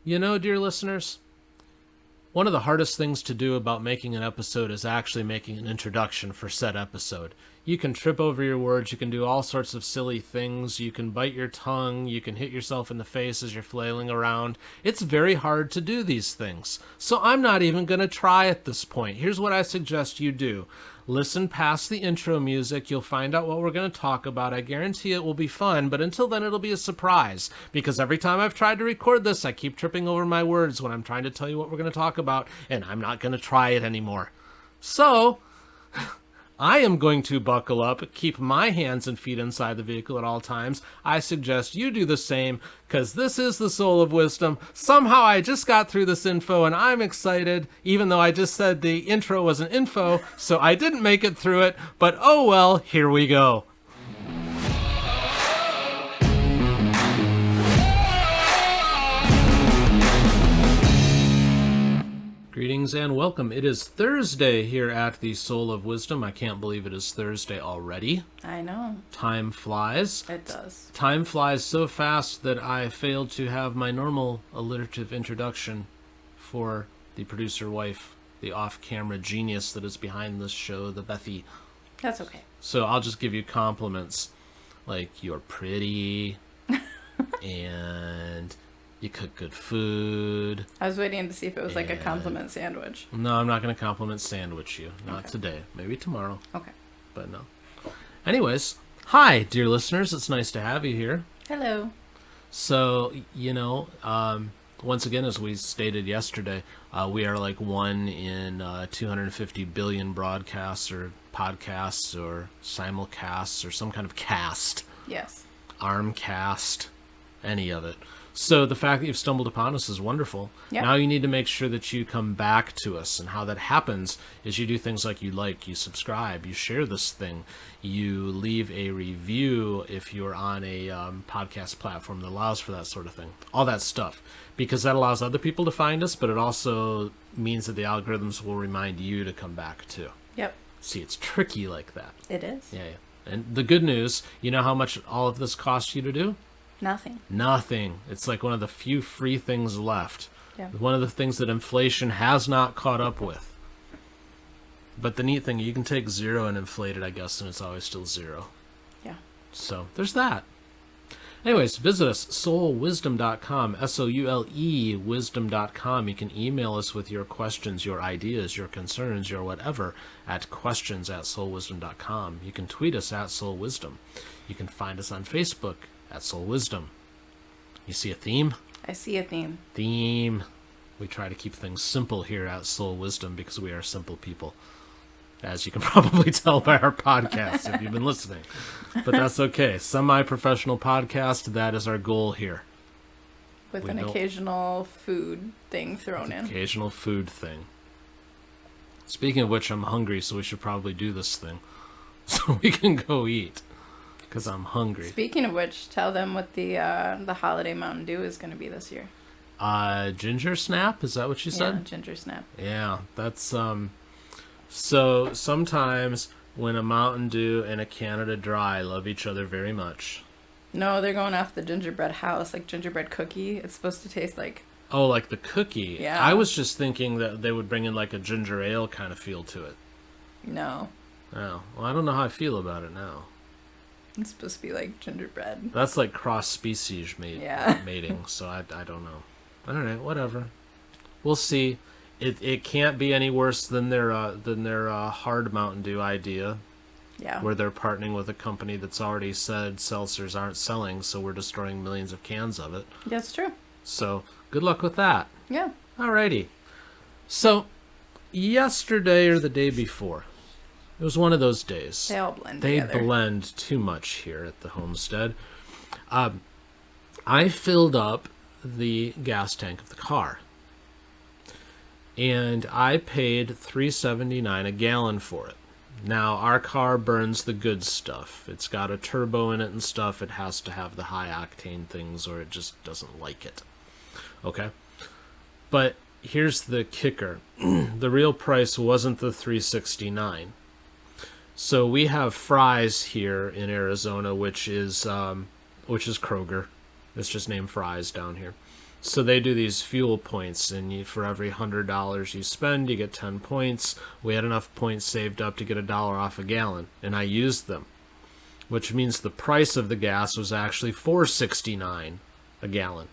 You know, dear listeners, one of the hardest things to do about making an episode is actually making an introduction for said episode. You can trip over your words, you can do all sorts of silly things, you can bite your tongue, you can hit yourself in the face as you're flailing around. It's very hard to do these things. So I'm not even going to try at this point. Here's what I suggest you do. Listen past the intro music. You'll find out what we're going to talk about. I guarantee it will be fun, but until then it'll be a surprise. Because every time I've tried to record this, I keep tripping over my words when I'm trying to tell you what we're going to talk about, and I'm not going to try it anymore. So I am going to buckle up, keep my hands and feet inside the vehicle at all times. I suggest you do the same, because this is the Soule of Wisdom. Somehow I just got through this info, and I'm excited, even though I just said the intro was an info, so I didn't make it through it, but oh well, here we go. Greetings and welcome. It is Thursday here at the Soule of Wisdom. I can't believe it is Thursday already. I know. Time flies. It does. Time flies so fast that I failed to have my normal alliterative introduction for the producer wife, the off-camera genius that is behind this show, the Bethy. That's okay. So I'll just give you compliments like you're pretty and you cook good food. I was waiting to see if it was like a compliment sandwich. No, I'm not going to compliment sandwich you. Not today. Maybe tomorrow. Okay. But no. Anyways, hi, dear listeners. It's nice to have you here. Hello. So, once again, as we stated yesterday, we are like one in 250 billion broadcasts or podcasts or simulcasts or some kind of cast. Yes. Armcast, any of it. So the fact that you've stumbled upon us is wonderful. Yep. Now you need to make sure that you come back to us. And how that happens is you do things like you subscribe, you share this thing, you leave a review if you're on a podcast platform that allows for that sort of thing. All that stuff. Because that allows other people to find us, but it also means that the algorithms will remind you to come back too. Yep. See, it's tricky like that. It is. Yeah. And the good news, you know how much all of this costs you to do? Nothing. It's like one of the few free things left. Yeah. One of the things that inflation has not caught up with. But the neat thing, you can take zero and inflate it, I guess, and it's always still zero. Yeah. So there's that. Anyways, visit us, soulewisdom.com, S-O-U-L-E wisdom.com. You can email us with your questions, your ideas, your concerns, your whatever at questions@soulewisdom.com. You can tweet us at soulewisdom. You can find us on Facebook at Soule Wisdom. You see a theme? I see a theme. We try to keep things simple here at Soule Wisdom because we are simple people. As you can probably tell by our podcast if you've been listening. But that's okay. Semi-professional podcast, that is our goal here. With an occasional food thing thrown in. Occasional food thing. Speaking of which, I'm hungry, so we should probably do this thing. So we can go eat. Because I'm hungry. Speaking of which, tell them what the holiday Mountain Dew is going to be this year. Ginger snap? Is that what you said? Yeah, ginger snap. Yeah, that's so sometimes when a Mountain Dew and a Canada Dry love each other very much. No, they're going off the gingerbread house, like gingerbread cookie. It's supposed to taste like... Oh, like the cookie. Yeah. I was just thinking that they would bring in like a ginger ale kind of feel to it. No. Oh, well, I don't know how I feel about it now. It's supposed to be like gingerbread. That's like cross-species mating, so I don't know. All right, whatever. We'll see. It can't be any worse than their hard Mountain Dew idea. Yeah. Where they're partnering with a company that's already said seltzers aren't selling, so we're destroying millions of cans of it. That's true. So good luck with that. Yeah. Alrighty. So yesterday or the day before, it was one of those days. They all blend They together. blend too much here at the homestead. I filled up the gas tank of the car. And I paid $3.79 a gallon for it. Now, our car burns the good stuff. It's got a turbo in it and stuff. It has to have the high-octane things or it just doesn't like it. Okay? But here's the kicker. The real price wasn't the $3.69. So we have Fry's here in Arizona, which is Kroger. It's just named Fry's down here. So they do these fuel points, and for every $100 you spend, you get 10 points. We had enough points saved up to get $1 off a gallon, and I used them, which means the price of the gas was actually $4.69 a gallon.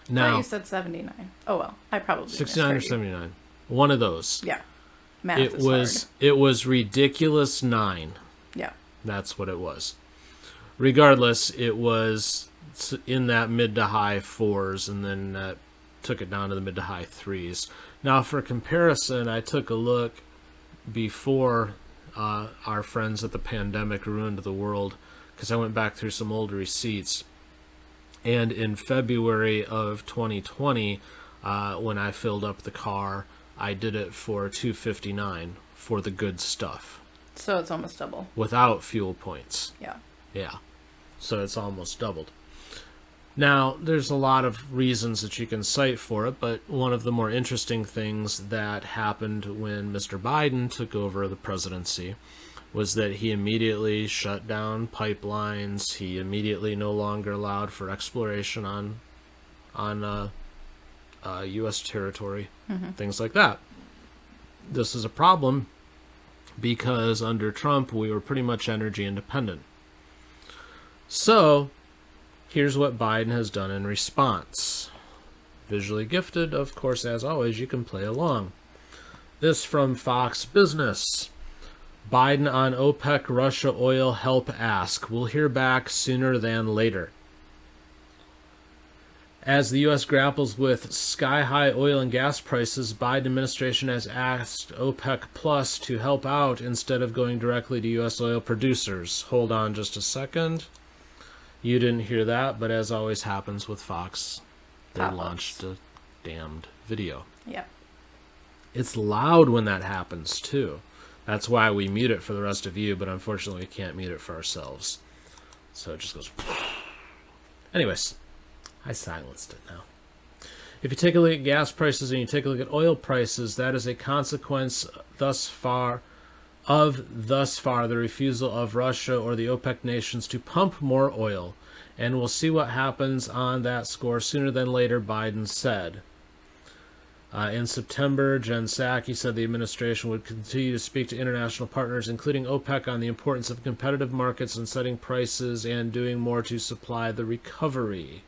I Now, thought you said 79. Oh well, I probably 69 or misheard you. 79, one of those. Yeah, math is hard. It was ridiculous 9. Yeah. That's what it was. Regardless, it was in that mid to high 4s, and then that took it down to the mid to high 3s. Now, for comparison, I took a look before our friends at the pandemic ruined the world, because I went back through some old receipts. And in February of 2020, when I filled up the car, I did it for $2.59 for the good stuff. So it's almost double. Without fuel points. Yeah. Yeah. So it's almost doubled. Now, there's a lot of reasons that you can cite for it, but one of the more interesting things that happened when Mr. Biden took over the presidency was that he immediately shut down pipelines. He immediately no longer allowed for exploration on U.S. territory, things like that. This is a problem because under Trump, we were pretty much energy independent. So, here's what Biden has done in response. Visually gifted, of course, as always, you can play along. This from Fox Business. Biden on OPEC Russia oil help ask. We'll hear back sooner than later. As the U.S. grapples with sky-high oil and gas prices, Biden administration has asked OPEC Plus to help out instead of going directly to U.S. oil producers. Hold on just a second. You didn't hear that, but as always happens with Fox, they launched a damned video. Yeah. It's loud when that happens, too. That's why we mute it for the rest of you, but unfortunately we can't mute it for ourselves. So it just goes... Anyways, I silenced it now. If you take a look at gas prices and you take a look at oil prices, that is a consequence thus far the refusal of Russia or the OPEC nations to pump more oil. And we'll see what happens on that score sooner than later, Biden said. In September, Jen Psaki said the administration would continue to speak to international partners, including OPEC, on the importance of competitive markets and setting prices and doing more to supply the recovery.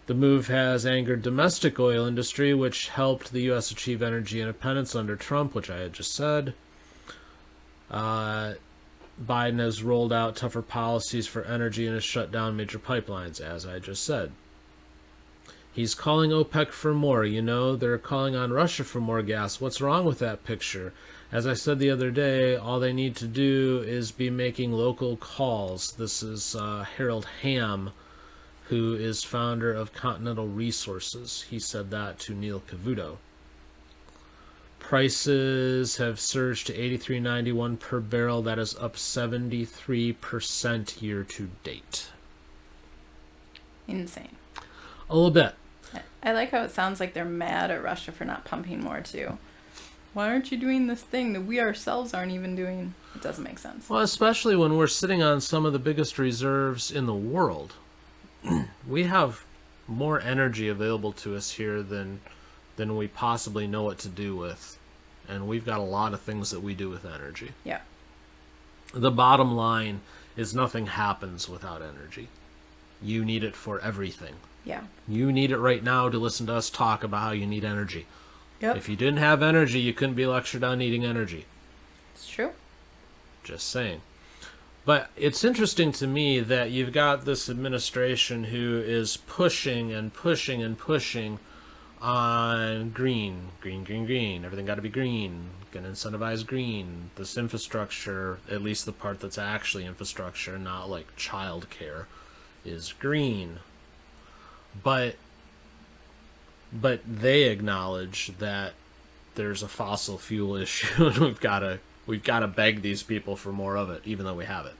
The move has angered domestic oil industry, which helped the U.S. achieve energy independence under Trump, which I had just said. Biden has rolled out tougher policies for energy and has shut down major pipelines, as I just said. He's calling OPEC for more. You know, they're calling on Russia for more gas. What's wrong with that picture? As I said the other day, all they need to do is be making local calls. This is Harold Hamm, who is founder of Continental Resources. He said that to Neil Cavuto. Prices have surged to $83.91 per barrel. That is up 73% year to date. Insane. A little bit. I like how it sounds like they're mad at Russia for not pumping more too. Why aren't you doing this thing that we ourselves aren't even doing? It doesn't make sense. Well, especially when we're sitting on some of the biggest reserves in the world. We have more energy available to us here than we possibly know what to do with. And we've got a lot of things that we do with energy. Yeah. The bottom line is nothing happens without energy. You need it for everything. Yeah. You need it right now to listen to us talk about how you need energy. Yep. If you didn't have energy, you couldn't be lectured on needing energy. It's true. Just saying. But it's interesting to me that you've got this administration who is pushing and pushing and pushing on green. Everything got to be green. Going to incentivize green. This infrastructure, at least the part that's actually infrastructure, not like childcare, is green. But they acknowledge that there's a fossil fuel issue, and we've got to beg these people for more of it, even though we have it.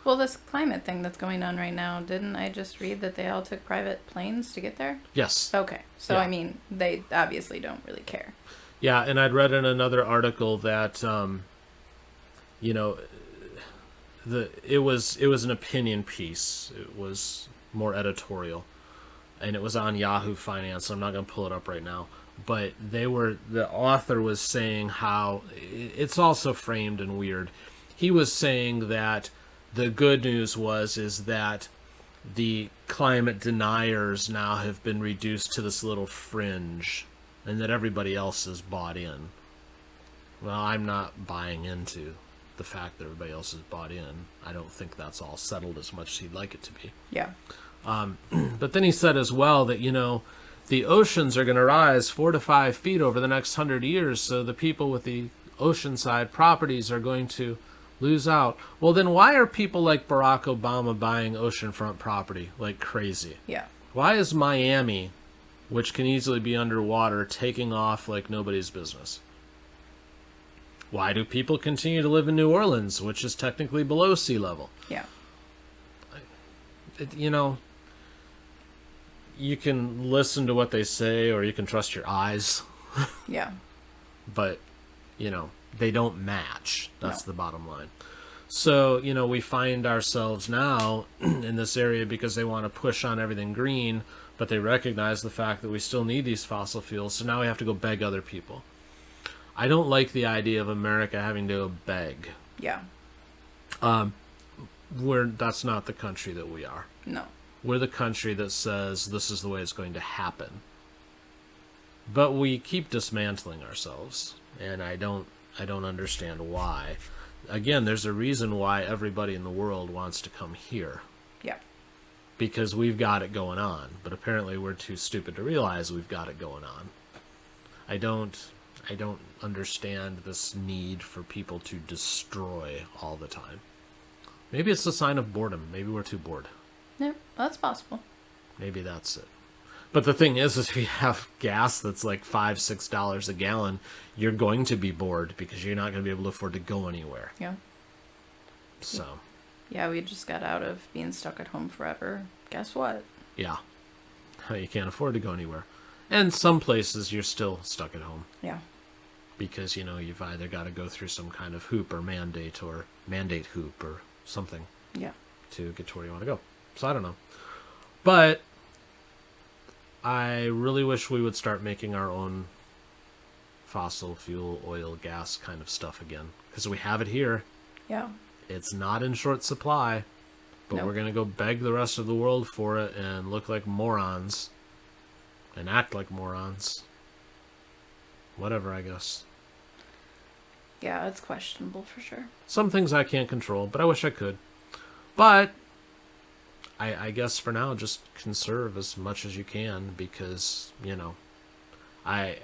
Well, this climate thing that's going on right now, didn't I just read that they all took private planes to get there? Yes. Okay. So, Yeah. I mean, they obviously don't really care. Yeah, and I'd read in another article that, it was an opinion piece. It was more editorial. and it was on Yahoo Finance. So I'm not going to pull it up right now. But the author was saying how it's also framed and weird. He was saying that the good news is that the climate deniers now have been reduced to this little fringe, and that everybody else is bought in. Well, I'm not buying into the fact that everybody else is bought in. I don't think that's all settled as much as he'd like it to be. Yeah. But then he said as well that, the oceans are going to rise 4 to 5 feet over the next 100 years, so the people with the oceanside properties are going to lose out. Well, then why are people like Barack Obama buying oceanfront property like crazy? Yeah. Why is Miami, which can easily be underwater, taking off like nobody's business? Why do people continue to live in New Orleans, which is technically below sea level? Yeah. You can listen to what they say, or you can trust your eyes. Yeah. But, they don't match. That's the bottom line. So, we find ourselves now in this area because they want to push on everything green, but they recognize the fact that we still need these fossil fuels, so now we have to go beg other people. I don't like the idea of America having to go beg. Yeah. That's not the country that we are. No. We're the country that says this is the way it's going to happen. But we keep dismantling ourselves, and I don't understand why. Again, there's a reason why everybody in the world wants to come here. Yeah. Because we've got it going on, but apparently we're too stupid to realize we've got it going on. I don't understand this need for people to destroy all the time. Maybe it's a sign of boredom. Maybe we're too bored. Yeah, that's possible. Maybe that's it. But the thing is if you have gas that's like $5-6 a gallon, you're going to be bored because you're not going to be able to afford to go anywhere. Yeah. So. Yeah, we just got out of being stuck at home forever. Guess what? Yeah. You can't afford to go anywhere. And some places you're still stuck at home. Yeah. Because, you've either got to go through some kind of hoop or mandate hoop or something. Yeah. To get to where you want to go. So I don't know. But I really wish we would start making our own fossil fuel, oil, gas kind of stuff again. Because we have it here. Yeah. It's not in short supply. But Nope. We're going to go beg the rest of the world for it and look like morons. And act like morons. Whatever, I guess. Yeah, it's questionable for sure. Some things I can't control, but I wish I could. But I guess for now, just conserve as much as you can because, I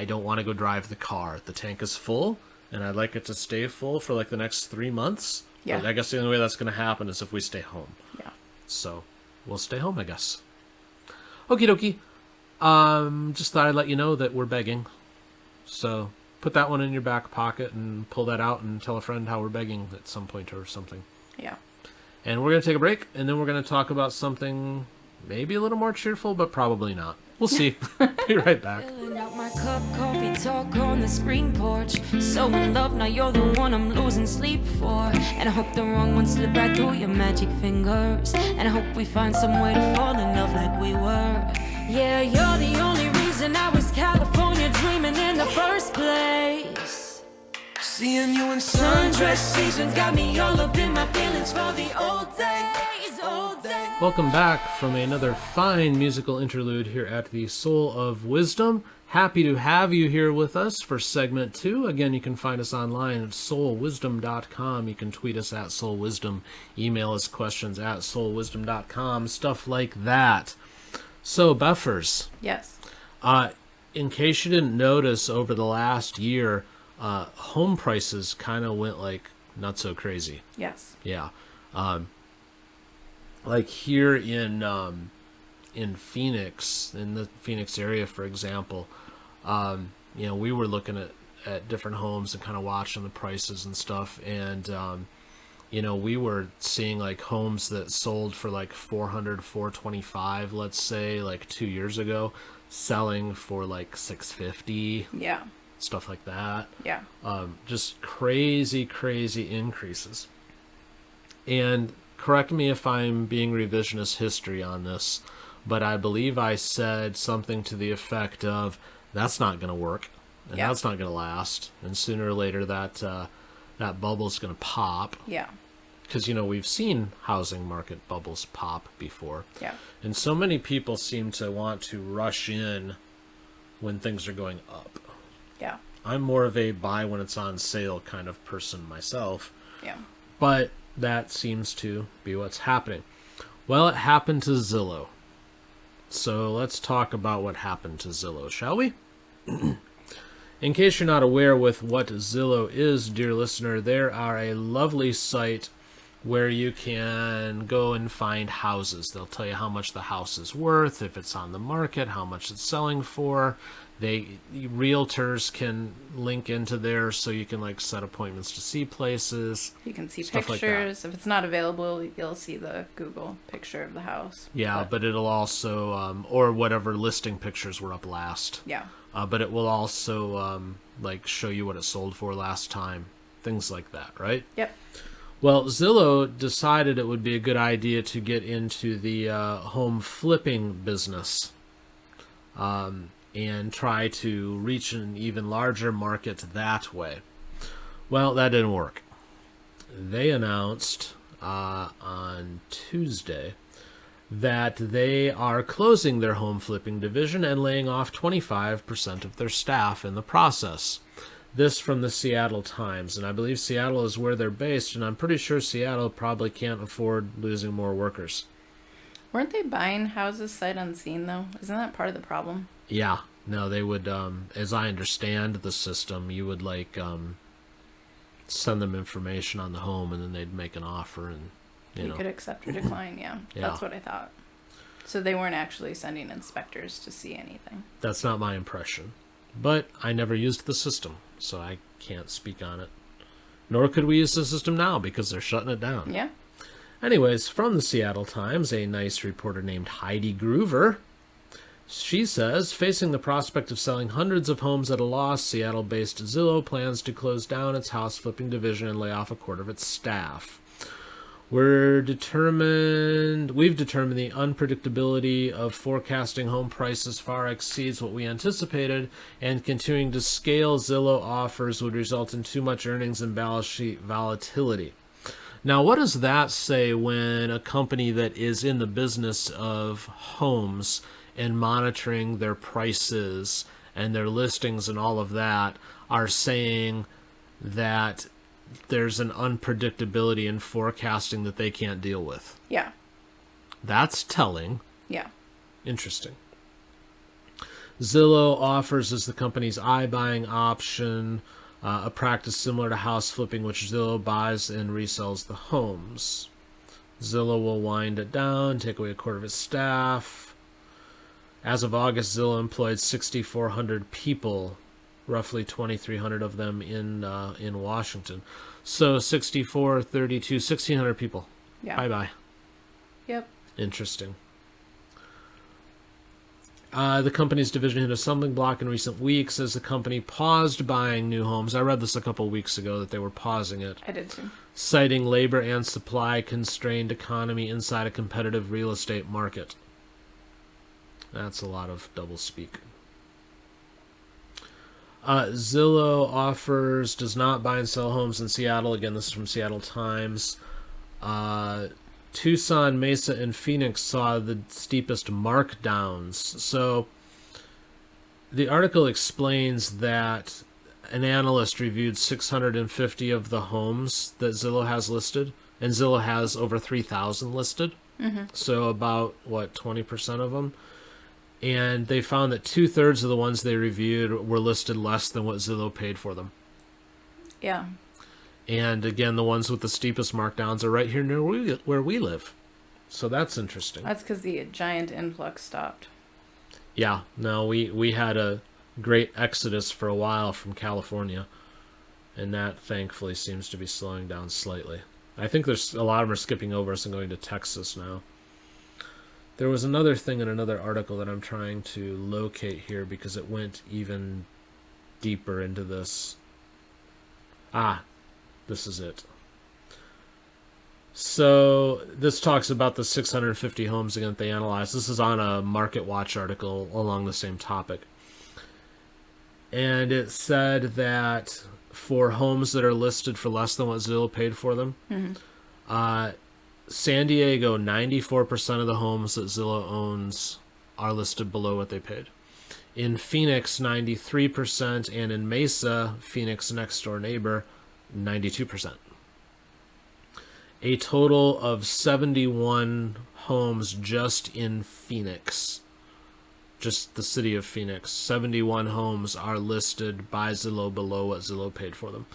don't want to go drive the car. The tank is full, and I'd like it to stay full for like the next 3 months. Yeah. But I guess the only way that's going to happen is if we stay home. Yeah. So we'll stay home, I guess. Okie dokie. Just thought I'd let you know that we're begging. So put that one in your back pocket and pull that out and tell a friend how we're begging at some point or something. Yeah. And we're going to take a break, and then we're going to talk about something maybe a little more cheerful, but probably not. We'll see. Be right back. Filling out my cup, coffee talk on the screen porch. So in love, now you're the one I'm losing sleep for. And I hope the wrong one slip right through your magic fingers. And I hope we find some way to fall in love like we were. Yeah, you're the only reason I was California dreaming in the first place. Seeing you in sundress seasons got me all up in my feelings for the old days, old days. Welcome back from another fine musical interlude here at the Soule of Wisdom. Happy to have you here with us for segment 2. Again, you can find us online at soulwisdom.com. You can tweet us at soulwisdom, email us questions at soulwisdom.com, stuff like that. So, Buffers. Yes. In case you didn't notice, over the last year, home prices kind of went like not so crazy. Yes. Yeah. Like here in Phoenix, in the Phoenix area, for example, we were looking at different homes and kind of watching the prices and stuff. And, we were seeing like homes that sold for like $400, $425, let's say, like 2 years ago, selling for like $650. Yeah. Stuff like that. Yeah. Just crazy increases. And correct me if I'm being revisionist history on this, but I believe I said something to the effect of, that's not going to work, and Yeah. that's not going to last, and sooner or later that bubble's going to pop. Yeah. Because, we've seen housing market bubbles pop before. Yeah. And so many people seem to want to rush in when things are going up. Yeah. I'm more of a buy when it's on sale kind of person myself. Yeah. But that seems to be what's happening. Well, it happened to Zillow. So let's talk about what happened to Zillow, shall we? In case you're not aware with what Zillow is, dear listener, there are a lovely site where you can go and find houses. They'll tell you how much the house is worth, if it's on the market, how much it's selling for. Realtors can link into there so you can set appointments to see places. You can see Stuff like pictures. If it's not available, you'll see the Google picture of the house. Yeah, but it'll also, or whatever listing pictures were up last. Yeah. But it will also, show you what it sold for last time. Things like that, right? Yep. Well, Zillow decided it would be a good idea to get into the home flipping business and try to reach an even larger market that way. Well, that didn't work. They announced on Tuesday that they are closing their home flipping division and laying off 25% of their staff in the process. This from the Seattle Times, and I believe Seattle is where they're based, and I'm pretty sure Seattle probably can't afford losing more workers. Weren't they buying houses sight unseen, though? Isn't that part of the problem? Yeah, no, they would, as I understand the system, you would, send them information on the home, and then they'd make an offer, and, You could accept or decline, yeah. That's what I thought. So they weren't actually sending inspectors to see anything. That's not my impression. But I never used the system, so I can't speak on it. Nor could we use the system now because they're shutting it down. Yeah. Anyways, from the Seattle Times, a nice reporter named Heidi Groover. She says, facing the prospect of selling hundreds of homes at a loss, Seattle-based Zillow plans to close down its house flipping division and lay off a quarter of its staff. We've determined the unpredictability of forecasting home prices far exceeds what we anticipated, and continuing to scale Zillow offers would result in too much earnings and balance sheet volatility. Now, what does that say when a company that is in the business of homes and monitoring their prices and their listings and all of that are saying that there's an unpredictability in forecasting that they can't deal with? Yeah. That's telling. Yeah. Interesting. Zillow offers as the company's iBuying option, a practice similar to house flipping, which Zillow buys and resells the homes. Zillow will wind it down, take away a quarter of its staff. As of August, Zillow employed 6,400 people, roughly 2,300 of them in Washington. So 64, 32, 1,600 people. Yeah. Bye-bye. Yep. Interesting. The company's division hit a stumbling block in recent weeks as the company paused buying new homes. I read this a couple weeks ago that they were pausing it. I did too. Citing labor and supply constrained economy inside a competitive real estate market. That's a lot of doublespeak. Zillow does not buy and sell homes in Seattle. Again, this is from Seattle Times. Tucson, Mesa, and Phoenix saw the steepest markdowns. So the article explains that an analyst reviewed 650 of the homes that Zillow has listed, and Zillow has over 3,000 listed. Mm-hmm. So about, 20% of them? And they found that 2/3 of the ones they reviewed were listed less than what Zillow paid for them. Yeah. And again, the ones with the steepest markdowns are right here near where we live. So that's interesting. That's because the giant influx stopped. Yeah, no, we had a great exodus for a while from California, and that thankfully seems to be slowing down slightly. I think there's a lot of them are skipping over us and going to Texas now. There was another thing in another article that I'm trying to locate here because it went even deeper into this. This is it. So this talks about the 650 homes again that they analyzed. This is on a Market Watch article along the same topic. And it said that for homes that are listed for less than what Zillow paid for them, San Diego, 94% of the homes that Zillow owns are listed below what they paid. In Phoenix, 93%, and in Mesa, Phoenix next door neighbor, 92%. A total of 71 homes just in Phoenix, just the city of Phoenix, 71 homes are listed by Zillow below what Zillow paid for them.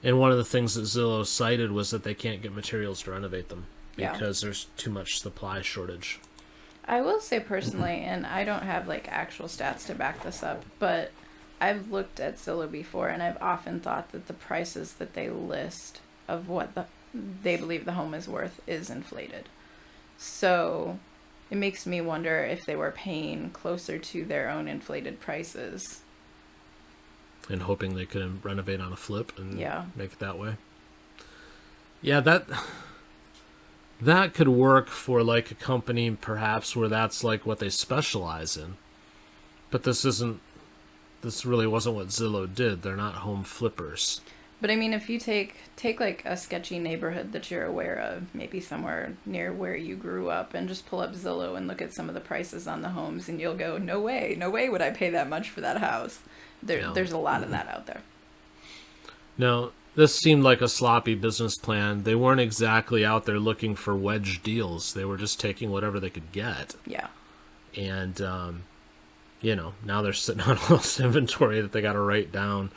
And one of the things that Zillow cited was that they can't get materials to renovate them because there's too much supply shortage. I will say personally, and I don't have like actual stats to back this up, but I've looked at Zillow before, and I've often thought that the prices that they list of what they believe the home is worth is inflated. So it makes me wonder if they were paying closer to their own inflated prices. And hoping they could renovate on a flip and make it that way. Yeah, that could work for like a company perhaps where that's like what they specialize in. But this really wasn't what Zillow did. They're not home flippers. But I mean, if you take like a sketchy neighborhood that you're aware of, maybe somewhere near where you grew up, and just pull up Zillow and look at some of the prices on the homes, and you'll go, no way would I pay that much for that house. There's a lot of that out there. No, this seemed like a sloppy business plan. They weren't exactly out there looking for wedge deals. They were just taking whatever they could get. Yeah. And, now they're sitting on all this inventory that they got to write down.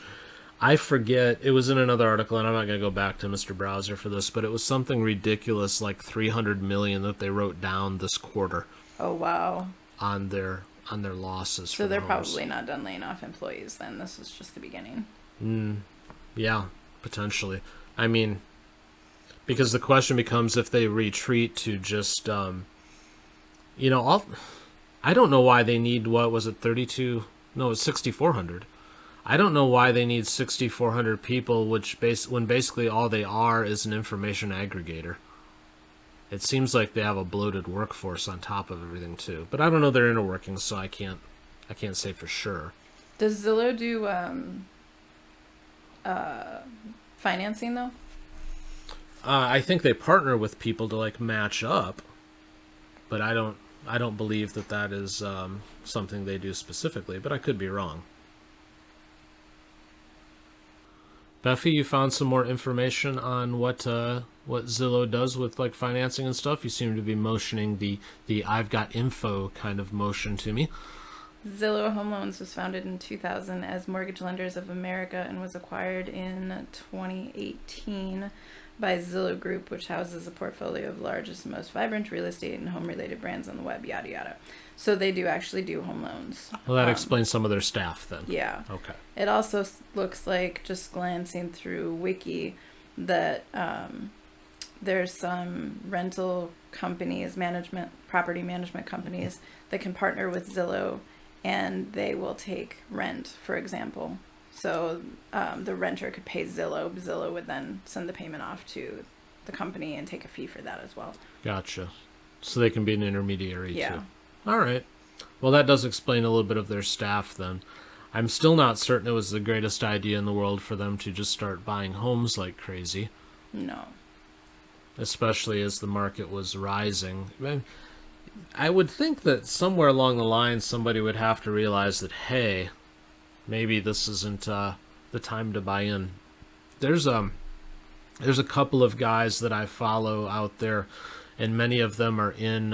I forget, it was in another article, and I'm not going to go back to Mr. Browser for this, but it was something ridiculous, like $300 million that they wrote down this quarter. Oh, wow. On their losses. So they're probably not done laying off employees then. This was just the beginning. Yeah, potentially. I mean, because the question becomes if they retreat to just, I don't know why they need, what was it, 32? No, it's 6,400. I don't know why they need 6,400 people, when basically all they are is an information aggregator. It seems like they have a bloated workforce on top of everything too. But I don't know their inner workings, so I can't say for sure. Does Zillow do financing though? I think they partner with people to like match up, but I don't believe that is something they do specifically. But I could be wrong. Beffy, you found some more information on what Zillow does with like financing and stuff. You seem to be motioning the I've got info kind of motion to me. Zillow Home Loans was founded in 2000 as Mortgage Lenders of America and was acquired in 2018 by Zillow Group, which houses a portfolio of largest and most vibrant real estate and home-related brands on the web, yada, yada. So they do actually do home loans. Well, that explains some of their staff then. Yeah. Okay. It also looks like, just glancing through Wiki, that there's some rental companies, property management companies that can partner with Zillow, and they will take rent, for example. So the renter could pay Zillow. Zillow would then send the payment off to the company and take a fee for that as well. Gotcha. So they can be an intermediary yeah. too. All right. Well, that does explain a little bit of their staff then. I'm still not certain it was the greatest idea in the world for them to just start buying homes like crazy. No. Especially as the market was rising. I would think that somewhere along the line somebody would have to realize that, hey, maybe this isn't the time to buy in. There's a couple of guys that I follow out there, and many of them are in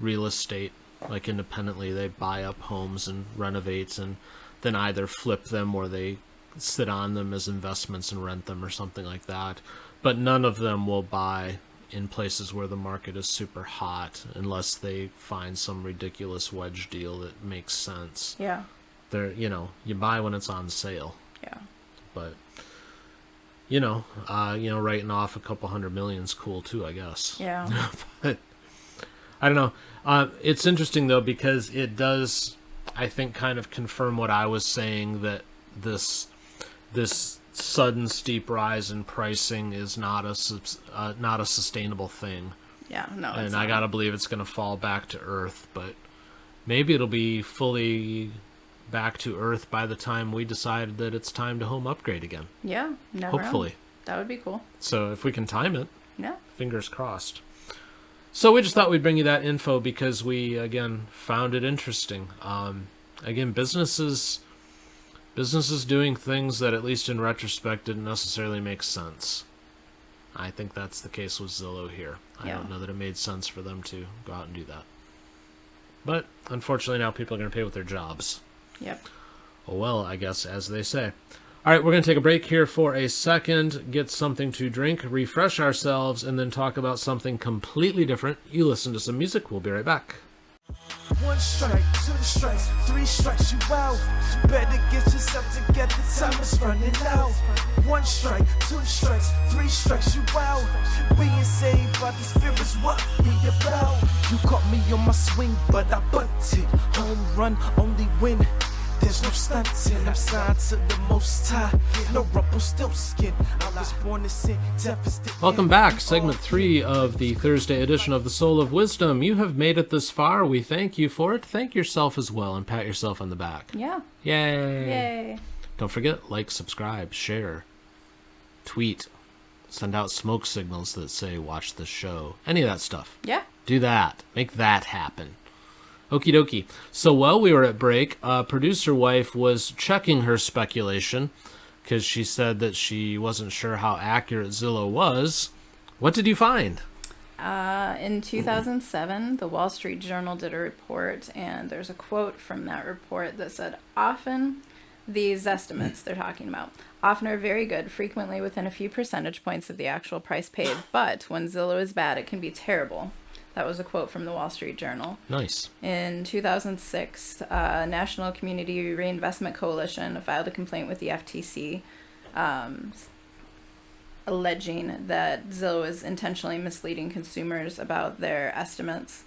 real estate, like independently. They buy up homes and renovate and then either flip them or they sit on them as investments and rent them or something like that. But none of them will buy in places where the market is super hot unless they find some ridiculous wedge deal that makes sense. Yeah. You buy when it's on sale. Yeah. But writing off a couple $100 million is cool too, I guess. Yeah. But I don't know. It's interesting though, because it does, I think, kind of confirm what I was saying, that this sudden steep rise in pricing is not a sustainable thing. Yeah, no. And I gotta believe it's gonna fall back to earth, but maybe it'll be fully back to earth by the time we decide that it's time to home upgrade again. Yeah, never. Hopefully. That would be cool. So if we can time it, yeah, fingers crossed. So we just thought we'd bring you that info because we, again, found it interesting. Again, businesses doing things that, at least in retrospect, didn't necessarily make sense. I think that's the case with Zillow here. I don't know that it made sense for them to go out and do that. But, unfortunately, now people are going to pay with their jobs. Yep. Oh, well, I guess, as they say. All right, we're going to take a break here for a second, get something to drink, refresh ourselves, and then talk about something completely different. You listen to some music. We'll be right back. 1 strike, 2 strikes, 3 strikes, you out. Better get yourself together, time is running out. 1 strike, 2 strikes, 3 strikes, you out. Being saved by the spirits, what we about? You caught me on my swing, but I bunted. Home run, only win. There's no stunting, I'm signed to the Most High. No rubble, still skin. I was born to sin, death is the Welcome back, segment 3 of the Thursday edition of the Soule of Wisdom. You have made it this far. We thank you for it. Thank yourself as well and pat yourself on the back. Yeah. Yay. Yay. Don't forget, like, subscribe, share, tweet, send out smoke signals that say watch the show. Any of that stuff. Yeah. Do that. Make that happen. Okie dokie. So while we were at break, producer wife was checking her speculation because she said that she wasn't sure how accurate Zillow was. What did you find? In 2007, the Wall Street Journal did a report, and there's a quote from that report that said, often these estimates they're talking about often are very good, frequently within a few percentage points of the actual price paid, but when Zillow is bad, it can be terrible. That was a quote from the Wall Street Journal. Nice. In 2006, National Community Reinvestment Coalition filed a complaint with the FTC alleging that Zillow is intentionally misleading consumers about their estimates.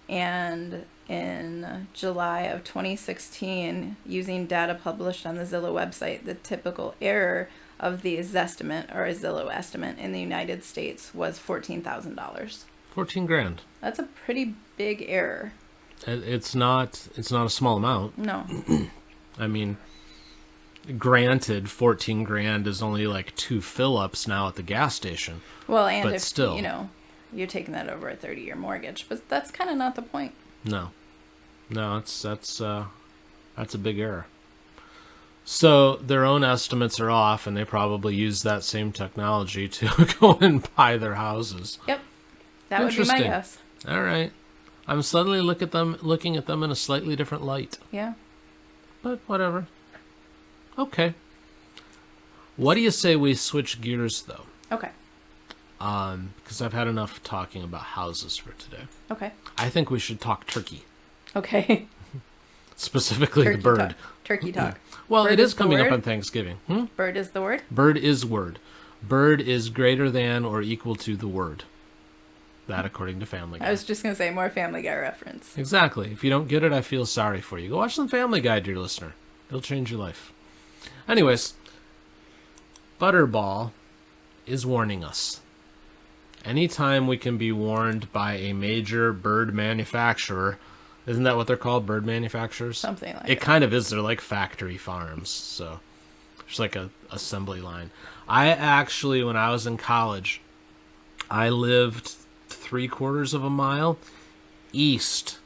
And in July of 2016, using data published on the Zillow website, the typical error of the Zestimate, or a Zillow estimate, in the United States was $14,000. 14 grand. That's a pretty big error. It's not a small amount. No. I mean, granted, 14 grand is only like 2 fill-ups now at the gas station. Well, and but if, still, you're taking that over a 30-year mortgage, but that's kind of not the point. No, that's a big error. So their own estimates are off, and they probably use that same technology to go and buy their houses. Yep. That would be my guess. All right. I'm suddenly looking at them in a slightly different light. Yeah. But whatever. Okay. What do you say we switch gears, though? Okay. Because I've had enough talking about houses for today. Okay. I think we should talk turkey. Okay. Specifically Turkey the bird. Talk. Turkey talk. Well, Bird it is the coming up word? on Thanksgiving. Bird is the word? Bird is word. Bird is greater than or equal to the word. That according to Family Guy. I was just going to say more Family Guy reference. Exactly. If you don't get it, I feel sorry for you. Go watch some Family Guy, dear listener. It'll change your life. Anyways, Butterball is warning us. Anytime we can be warned by a major bird manufacturer, isn't that what they're called, bird manufacturers? Something like that. It kind of is. They're like factory farms. So it's like a assembly line. I actually, when I was in college, I lived 3/4 of a mile east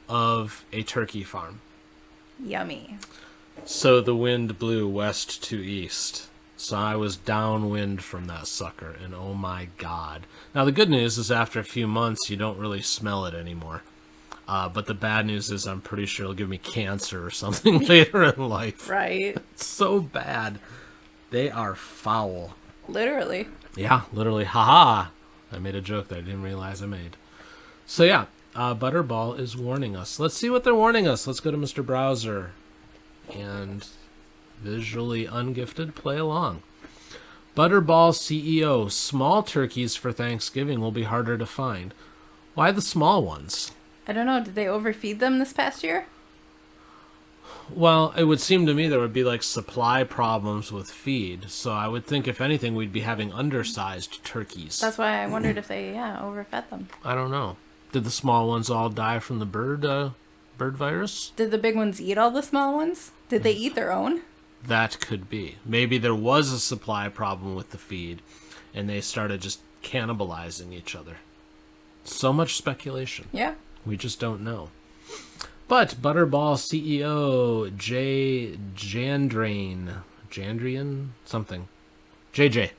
of a turkey farm. Yummy. So the wind blew west to east. So I was downwind from that sucker, and oh my god. Now the good news is after a few months you don't really smell it anymore. But the bad news is I'm pretty sure it'll give me cancer or something later in life. Right. It's so bad. They are foul. Literally. Yeah, literally. Haha. I made a joke that I didn't realize I made. So yeah, Butterball is warning us. Let's see what they're warning us. Let's go to Mr. Browser and visually ungifted play along. Butterball CEO, small turkeys for Thanksgiving will be harder to find. Why the small ones? I don't know. Did they overfeed them this past year? Well, it would seem to me there would be like supply problems with feed. So I would think if anything, we'd be having undersized turkeys. That's why I wondered if they, overfed them. I don't know. Did the small ones all die from the bird virus? Did the big ones eat all the small ones? Did they eat their own? That could be. Maybe there was a supply problem with the feed, and they started just cannibalizing each other. So much speculation. Yeah. We just don't know. But Butterball CEO Jay Jandrian, something. JJ.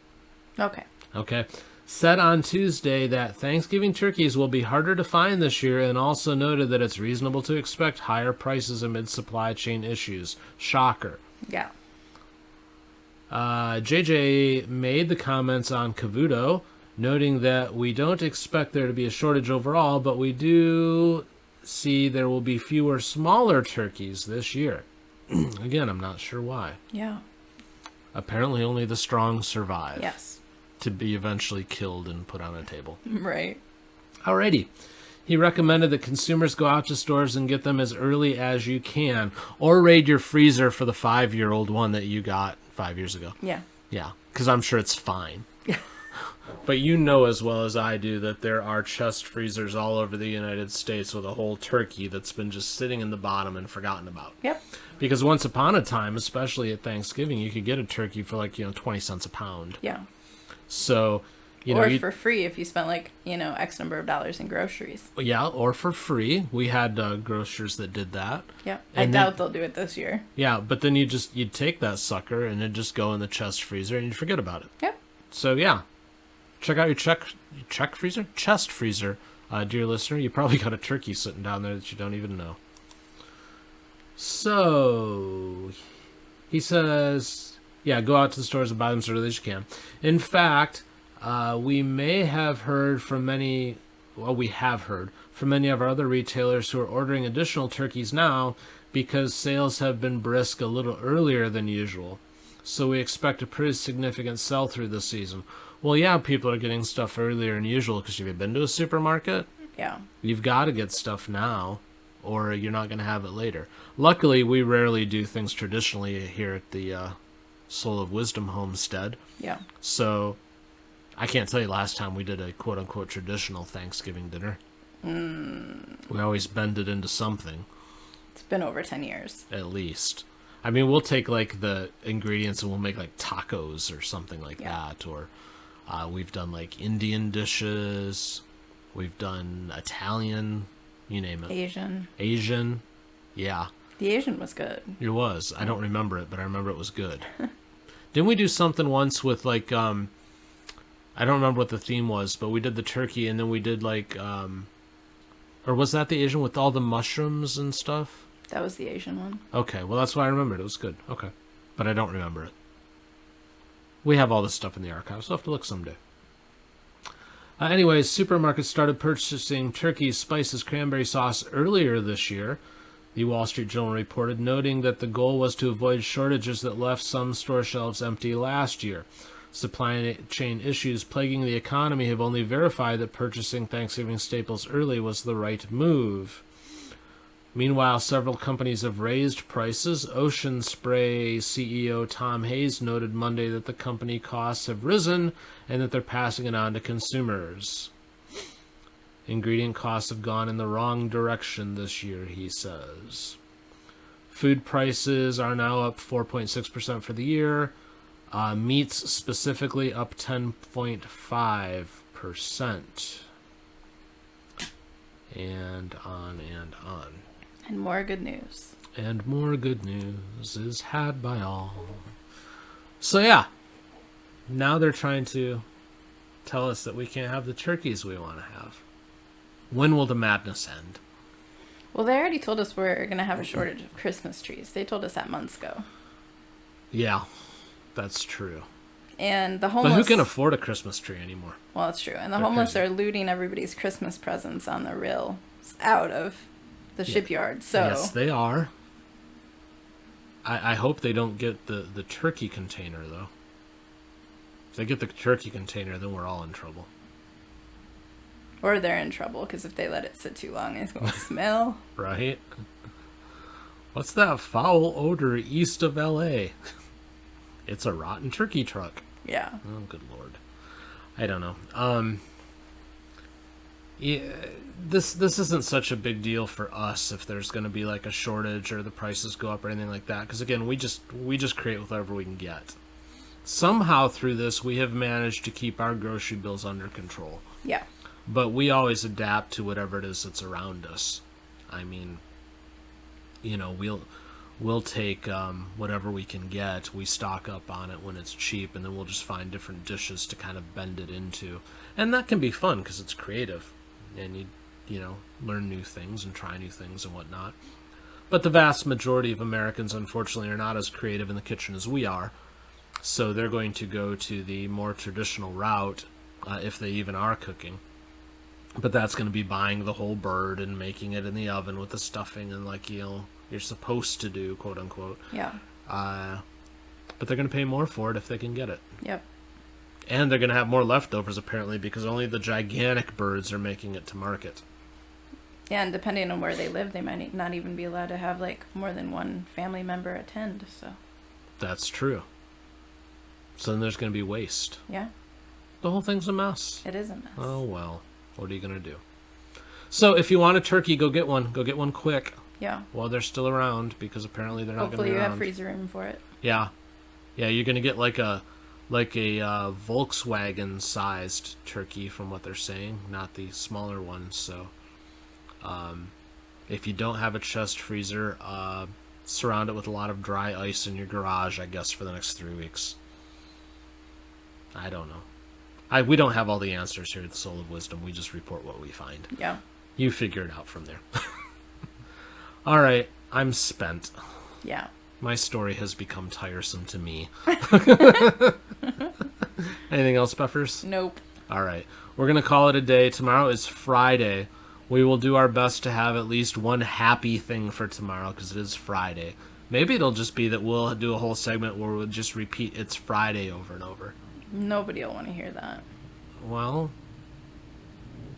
Okay. Said on Tuesday that Thanksgiving turkeys will be harder to find this year, and also noted that it's reasonable to expect higher prices amid supply chain issues. Shocker. Yeah. JJ made the comments on Cavuto, noting that we don't expect there to be a shortage overall, but we do see there will be fewer smaller turkeys this year. Again, I'm not sure why. Yeah. Apparently only the strong survive. Yes. To be eventually killed and put on a table. Right. Alrighty. He recommended that consumers go out to stores and get them as early as you can, or raid your freezer for the 5-year-old one that you got 5 years ago. Yeah. Yeah, because I'm sure it's fine. But you know as well as I do that there are chest freezers all over the United States with a whole turkey that's been just sitting in the bottom and forgotten about. Yep. Because once upon a time, especially at Thanksgiving, you could get a turkey for 20 cents a pound. Yeah. So, or for free if you spent X number of dollars in groceries. Yeah, or for free. We had grocers that did that. Yeah, I doubt they'll do it this year. Yeah, but then you'd take that sucker and it'd just go in the chest freezer and you'd forget about it. Yep. So yeah, check out your chest freezer, dear listener. You probably got a turkey sitting down there that you don't even know. So he says, yeah, go out to the stores and buy them as early as you can. In fact, we have heard from many of our other retailers who are ordering additional turkeys now because sales have been brisk a little earlier than usual. So we expect a pretty significant sell-through this season. Well, yeah, people are getting stuff earlier than usual because have you been to a supermarket? Yeah. You've got to get stuff now or you're not going to have it later. Luckily, we rarely do things traditionally here at the Soule of Wisdom homestead. Yeah. So I can't tell you last time we did a quote-unquote traditional Thanksgiving dinner. We always bend it into something. It's been over 10 years. At least. I mean, we'll take the ingredients and we'll make tacos or something like that. Or we've done Indian dishes. We've done Italian. You name it. Asian. Yeah. The Asian was good. It was. I don't remember it, but I remember it was good. Didn't we do something once with I don't remember what the theme was, but we did the turkey and then we did or was that the Asian with all the mushrooms and stuff? That was the Asian one. Okay, well that's why I remembered. It was good. Okay. But I don't remember it. We have all this stuff in the archives, so I'll have to look someday. Anyways, supermarkets started purchasing turkey, spices, cranberry sauce earlier this year, the Wall Street Journal reported, noting that the goal was to avoid shortages that left some store shelves empty last year. Supply chain issues plaguing the economy have only verified that purchasing Thanksgiving staples early was the right move. Meanwhile, several companies have raised prices. Ocean Spray CEO Tom Hayes noted Monday that the company costs have risen and that they're passing it on to consumers. Ingredient costs have gone in the wrong direction this year, he says. Food prices are now up 4.6% for the year. Meats specifically up 10.5%. And on and on. And more good news. And more good news is had by all. So yeah, now they're trying to tell us that we can't have the turkeys we want to have. When will the madness end? Well, they already told us we're going to have a shortage of Christmas trees. They told us that months ago. Yeah. That's true. And the homeless... But who can afford a Christmas tree anymore? Well, that's true. And the homeless are looting everybody's Christmas presents on the rail out of the shipyard. So yes, they are. I hope they don't get the turkey container, though. If they get the turkey container, then we're all in trouble. Or they're in trouble, because if they let it sit too long, it's going to smell. Right? What's that foul odor east of L.A.? It's a rotten turkey truck. Yeah. Oh, good Lord. I don't know. Yeah, this isn't such a big deal for us if there's going to be like a shortage or the prices go up or anything like that. Because again, we just create whatever we can get. Somehow through this, we have managed to keep our grocery bills under control. Yeah. But we always adapt to whatever it is that's around us. I mean, we'll take whatever we can get. We stock up on it when it's cheap, and then we'll just find different dishes to kind of bend it into. And that can be fun because it's creative, and you learn new things and try new things and whatnot. But the vast majority of Americans, unfortunately, are not as creative in the kitchen as we are. So they're going to go to the more traditional route, if they even are cooking. But that's going to be buying the whole bird and making it in the oven with the stuffing and you're supposed to do, quote unquote. Yeah. But they're going to pay more for it if they can get it. Yep. And they're going to have more leftovers apparently because only the gigantic birds are making it to market. Yeah, and depending on where they live, they might not even be allowed to have like more than one family member attend. So. That's true. So then there's going to be waste. Yeah. The whole thing's a mess. It is a mess. Oh well. What are you going to do? So if you want a turkey, go get one. Go get one quick. Yeah. While they're still around, because apparently they're not going to be around. Hopefully you have freezer room for it. Yeah. Yeah, you're going to get like a Volkswagen-sized turkey from what they're saying, not the smaller ones. So if you don't have a chest freezer, surround it with a lot of dry ice in your garage, I guess, for the next 3 weeks. I don't know. We don't have all the answers here at the Soule of Wisdom. We just report what we find. Yeah. You figure it out from there. All right. I'm spent. Yeah. My story has become tiresome to me. Anything else, Buffers? Nope. All right. We're going to call it a day. Tomorrow is Friday. We will do our best to have at least one happy thing for tomorrow because it is Friday. Maybe it'll just be that we'll do a whole segment where we'll just repeat it's Friday over and over. Nobody will want to hear that. Well,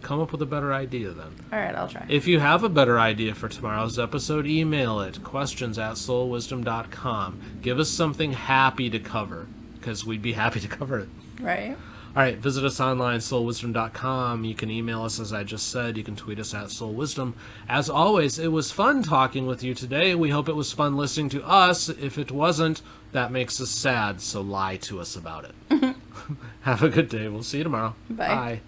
come up with a better idea then. All right, I'll try. If you have a better idea for tomorrow's episode, email it. questions@soulofwisdom.com. Give us something happy to cover, because we'd be happy to cover it. Right. All right, visit us online, soulofwisdom.com. You can email us, as I just said. You can tweet us at soulwisdom. As always, it was fun talking with you today. We hope it was fun listening to us. If it wasn't, that makes us sad, so lie to us about it. Have a good day. We'll see you tomorrow. Bye. Bye.